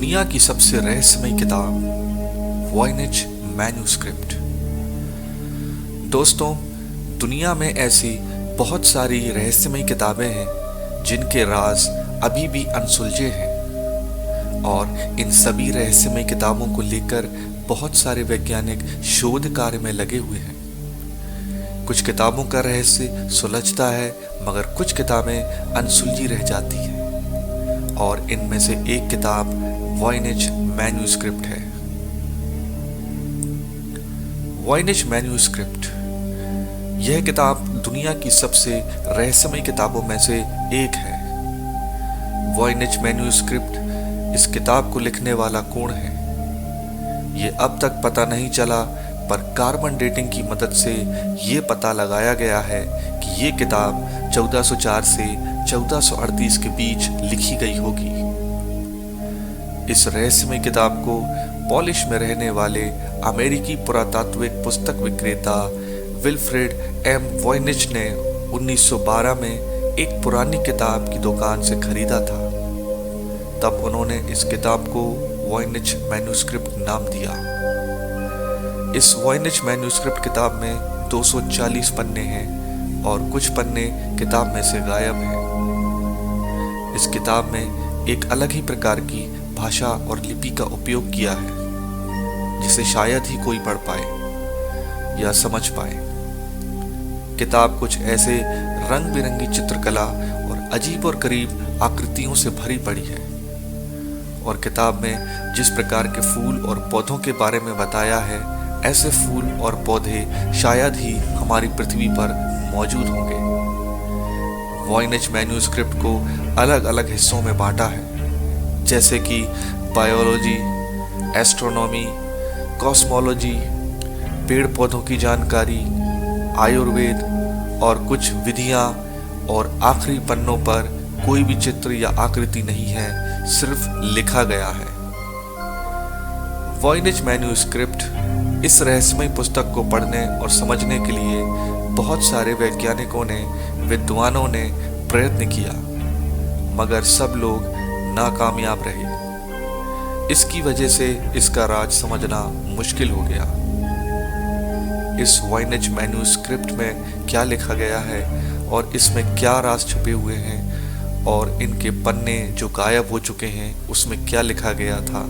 दुनिया की सबसे रहस्यमयी किताब वॉयनेज मैन्यूस्क्रिप्ट। दोस्तों, दुनिया में ऐसी बहुत सारी रहस्यमयी किताबें हैं जिनके राज अभी भी अनसुलझे हैं और इन सभी रहस्यमयी किताबों को लेकर बहुत सारे वैज्ञानिक शोध कार्य में लगे हुए हैं। कुछ किताबों का रहस्य सुलझता है मगर कुछ किताबें अनसुलझी रह जाती हैं और इनमें से एक किताब वॉयनेज मैन्यूस्क्रिप्ट है। वॉयनेज मैन्यूस्क्रिप्ट यह किताब दुनिया की सबसे रहस्यमयी किताबों में से एक है। वॉयनेज मैन्यूस्क्रिप्ट इस किताब को लिखने वाला कौन है ये अब तक पता नहीं चला, पर कार्बन डेटिंग की मदद से ये पता लगाया गया है कि ये किताब 1404 से 1438 के बीच लिखी गई होगी। इस रहस्यमय किताब को पोलिश में रहने वाले अमेरिकी पुरातात्विक पुस्तक विक्रेता विल्फ्रेड एम वॉयनिच ने 1912 में एक पुरानी किताब की दुकान से खरीदा था। तब उन्होंने इस किताब को वॉयनिच मैन्यूस्क्रिप्ट नाम दिया। इस वॉयनिच मैन्यूस्क्रिप्ट किताब में 240 पन्ने हैं और कुछ पन्ने किताब में से गायब हैं। इस किताब में एक अलग ही प्रकार की भाषा और लिपि का उपयोग किया है जिसे शायद ही कोई पढ़ पाए या समझ पाए। किताब कुछ ऐसे रंग बिरंगी चित्रकला और अजीब और गरीब आकृतियों से भरी पड़ी है और किताब में जिस प्रकार के फूल और पौधों के बारे में बताया है, ऐसे फूल और पौधे शायद ही हमारी पृथ्वी पर मौजूद होंगे। वॉयनेज मैन्यूस्क्रिप्ट को अलग अलग हिस्सों में बांटा है, जैसे कि बायोलॉजी, एस्ट्रोनॉमी, कॉस्मोलॉजी, पेड़ पौधों की जानकारी, आयुर्वेद और कुछ विधियां, और आखिरी पन्नों पर कोई भी चित्र या आकृति नहीं है, सिर्फ लिखा गया है। वॉयनेज मैन्यूस्क्रिप्ट इस रहस्यमय पुस्तक को पढ़ने और समझने के लिए बहुत सारे वैज्ञानिकों ने, विद्वानों ने प्रयत्न किया, मगर सब लोग नाकामयाब रहे। इसकी वजह से इसका राज समझना मुश्किल हो गया। इस वॉयनेज मैन्यूस्क्रिप्ट में क्या लिखा गया है और इसमें क्या राज छुपे हुए हैं और इनके पन्ने जो गायब हो चुके हैं उसमें क्या लिखा गया था,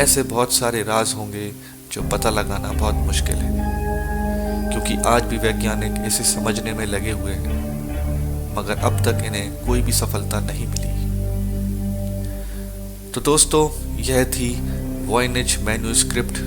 ऐसे बहुत सारे राज होंगे जो पता लगाना बहुत मुश्किल है, क्योंकि आज भी वैज्ञानिक इसे समझने में लगे हुए हैं, मगर अब तक इन्हें कोई भी सफलता नहीं मिली। तो दोस्तों, यह थी वॉयनेज मैन्यूस्क्रिप्ट